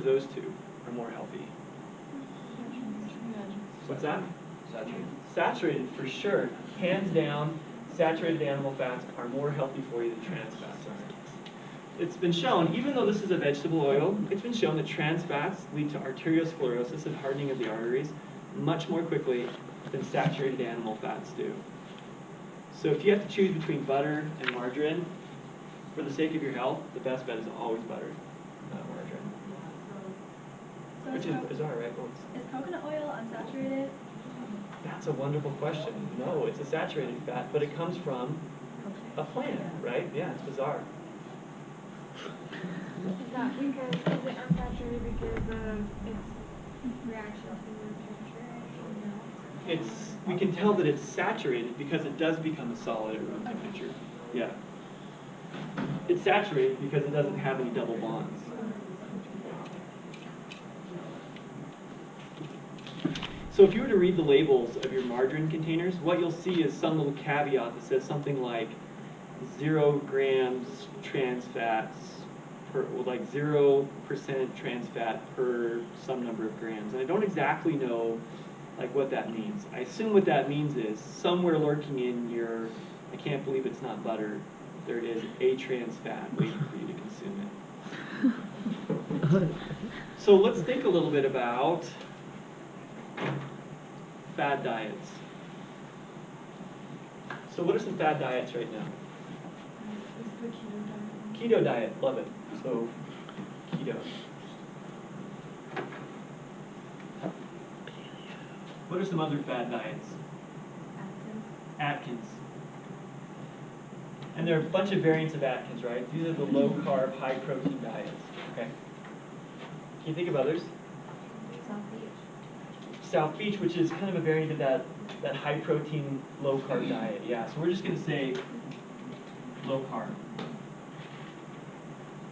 those two are more healthy? What's that? Saturated. Saturated, for sure. Hands down, saturated animal fats are more healthy for you than trans fats are. It's been shown, even though this is a vegetable oil, it's been shown that trans fats lead to arteriosclerosis and hardening of the arteries much more quickly than saturated animal fats do. So if you have to choose between butter and margarine, for the sake of your health, the best bet is always butter, not margarine. So Which is bizarre, right, folks? is coconut oil unsaturated? That's a wonderful question. No, it's a saturated fat, but it comes from a plant, right? Yeah, it's bizarre. Is that because, is it unsaturated because of its reaction to room temperature? We can tell that it's saturated because it does become a solid at room temperature. Yeah. It's saturated because it doesn't have any double bonds. So if you were to read the labels of your margarine containers, what you'll see is some little caveat that says something like 0 grams trans fats per, well, like 0% trans fat per some number of grams. And I don't exactly know like what that means. I assume what that means is somewhere lurking in your, I can't believe it's not butter, there is a trans fat waiting for you to consume it. So let's think a little bit about fad diets. So what are some fad diets right now? Keto diet, love it. So keto. What are some other fad diets? Atkins. And there are a bunch of variants of Atkins, right? These are the low carb, high protein diets. Okay. Can you think of others? South Beach, which is kind of a variant of that high protein, low carb diet. Yeah, so we're just going to say low carb.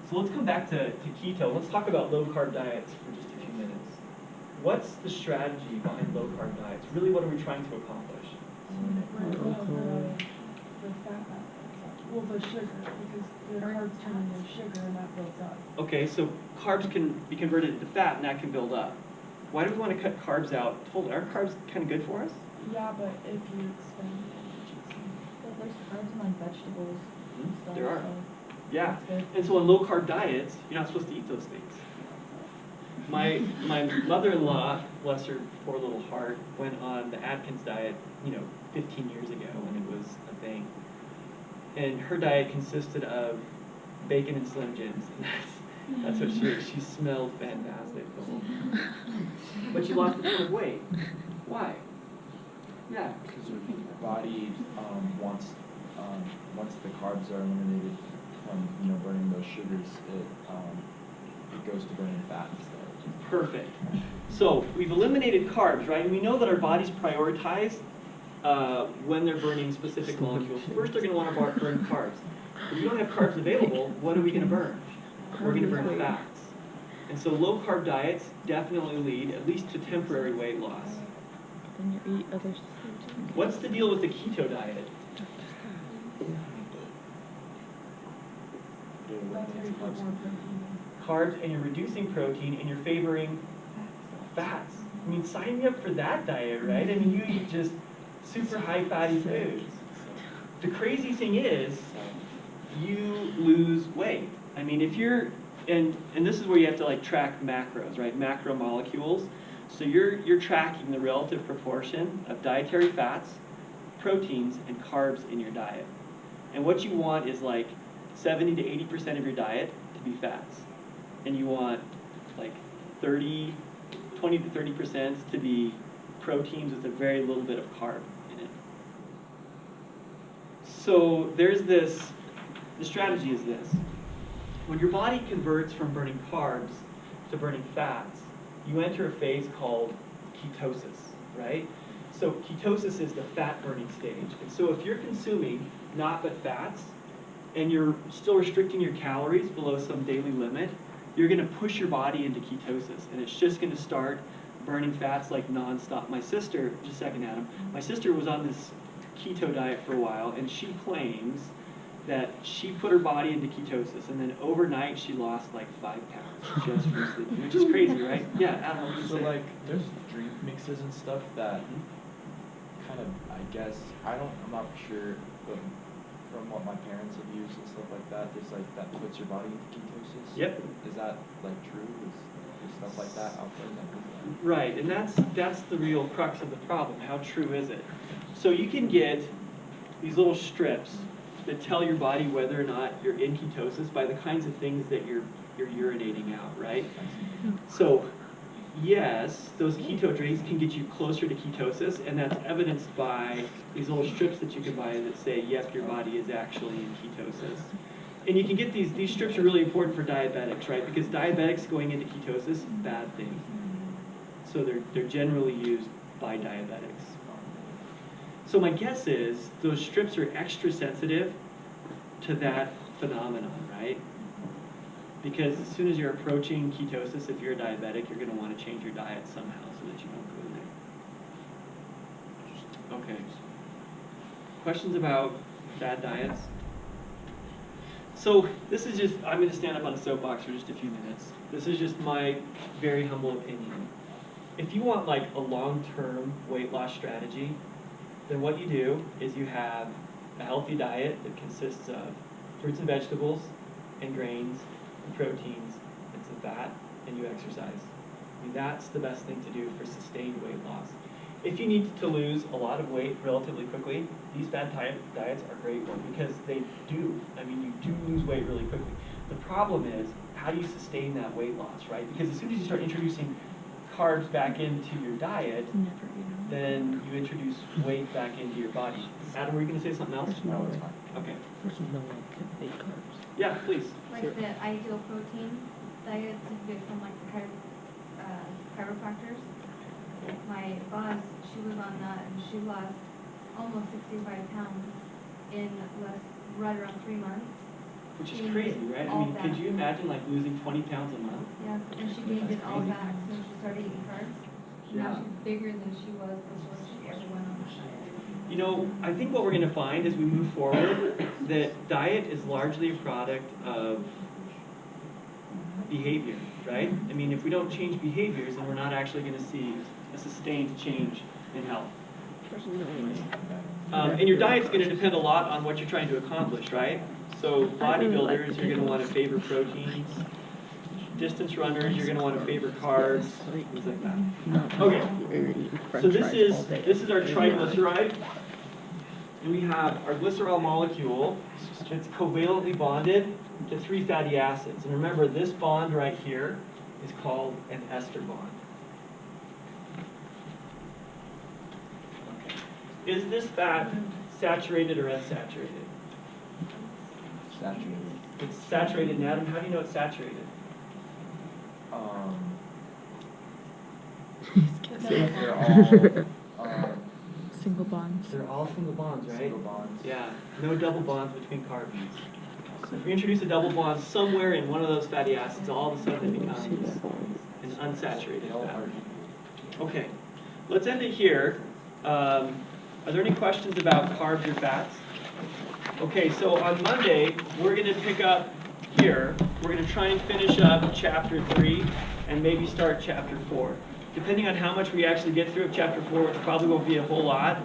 So let's come back to keto. Let's talk about low carb diets for just a few minutes. What's the strategy behind low carb diets? Really, what are we trying to accomplish? Well, the sugar, because the carbs turn into sugar and that builds up. Okay, so carbs can be converted into fat and that can build up. Why do we want to cut carbs out totally? Aren't carbs kind of good for us? Yeah, but if you expand it. Well, there's carbs in like vegetables and stuff. There are. So Yeah, that's good. and so on low carb diets, you're not supposed to eat those things. My mother-in-law, bless her poor little heart, went on the Atkins diet, 15 years ago when it was a thing. And her diet consisted of bacon and Slim Jims. And that's what she ate. She smelled fantastic. But she lost a ton of weight. Why? Yeah. Because your body once the carbs are eliminated from burning those sugars, it goes to burning fat instead. Perfect. So we've eliminated carbs, right? And we know that our bodies prioritize when they're burning specific molecules. First, they're going to want to burn carbs. If we don't have carbs available, what are we going to burn? We're going to burn fats. And so low carb diets definitely lead at least to temporary weight loss. Then you eat other stuff. What's the deal with the keto diet? That's where you put more protein Carbs, and you're reducing protein, and you're favoring fats. I mean, sign me up for that diet, right? I mean, you eat just super high fatty foods. The crazy thing is, you lose weight. I mean, if you're, and this is where you have to like track macros, right? Macromolecules. So you're tracking the relative proportion of dietary fats, proteins, and carbs in your diet. And what you want is like 70 to 80% of your diet to be fats. And you want like 20 to 30% to be proteins with a very little bit of carb in it. So there's this, the strategy is this. When your body converts from burning carbs to burning fats, you enter a phase called ketosis, right? So ketosis is the fat burning stage. And so if you're consuming not but fats, and you're still restricting your calories below some daily limit, you're going to push your body into ketosis, and it's just going to start burning fats like nonstop. My sister, just a second, Adam, my sister was on this keto diet for a while, and she claims that she put her body into ketosis, and then overnight she lost like 5 pounds just from sleeping, which is crazy, right? Yeah, Adam, what do you So say? like, there's drink mixes and stuff that kind of, I guess, I'm not sure, but from what my parents have used and stuff like that, there's like, that puts your body into ketosis. Yep. Is that like true? Is stuff like that out there that does that? Right, and that's the real crux of the problem. How true is it? So you can get these little strips that tell your body whether or not you're in ketosis by the kinds of things that you're urinating out, right? So yes, those keto drinks can get you closer to ketosis, and that's evidenced by these little strips that you can buy that say, yep, your body is actually in ketosis. And you can get these strips are really important for diabetics, right? Because diabetics going into ketosis, bad thing. So they're generally used by diabetics. So my guess is those strips are extra sensitive to that phenomenon, right? Because as soon as you're approaching ketosis, if you're a diabetic, you're going to want to change your diet somehow so that you don't go in there. Okay. Questions about bad diets? So this is just, I'm going to stand up on a soapbox for just a few minutes. This is just my very humble opinion. If you want like a long-term weight loss strategy, then what you do is you have a healthy diet that consists of fruits and vegetables and grains and proteins and some fat, and you exercise. I mean, that's the best thing to do for sustained weight loss. If you need to lose a lot of weight relatively quickly, these bad diets are great ones because they do. I mean, you do lose weight really quickly. The problem is, how do you sustain that weight loss, right? Because as soon as you start introducing carbs back into your diet, then you introduce weight back into your body. Adam, were you going to say something else? No, it's fine. Okay. There's no one can eat carbs. Yeah, please. Like the ideal protein diet is from like the chiropractors. My boss, she was on that and she lost almost 65 pounds in right around 3 months. Which is crazy, right? I All mean, fat. could you imagine like losing 20 pounds a month? Yeah, and she gained it all back since she started eating carbs. Now Yeah. she's bigger than she was before she ever went on the diet. You know, I think what we're going to find as we move forward, that diet is largely a product of behavior, right? I mean, if we don't change behaviors, then we're not actually going to see a sustained change in health. And your diet's going to depend a lot on what you're trying to accomplish, right? So bodybuilders, you're going to want to favor proteins. Distance runners, you're going to want to favor carbs, things like that. Okay, so this is our triglyceride. And we have our glycerol molecule. It's covalently bonded to 3 fatty acids. And remember, this bond right here is called an ester bond. Okay. Is this fat saturated or unsaturated? Saturated. It's saturated. And Adam, how do you know it's saturated? They're all Single bonds. They're all single bonds, right? single bonds. Yeah, no double bonds between carbons. So if we introduce a double bond somewhere in one of those fatty acids, all of a sudden it becomes an unsaturated They all fat. are. Okay, let's end it here. Are there any questions about carbs or fats? Okay, so on Monday, we're going to pick up here. We're going to try and finish up chapter 3 and maybe start chapter 4. Depending on how much we actually get through of chapter 4, which probably won't be a whole lot,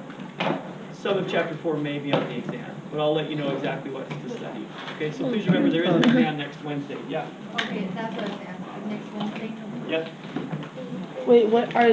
some of chapter 4 may be on the exam, but I'll let you know exactly what to study. Okay, so please remember there is an exam next Wednesday. Yeah. Okay, that's what I was asking. Next Wednesday? Yep. Wait, what are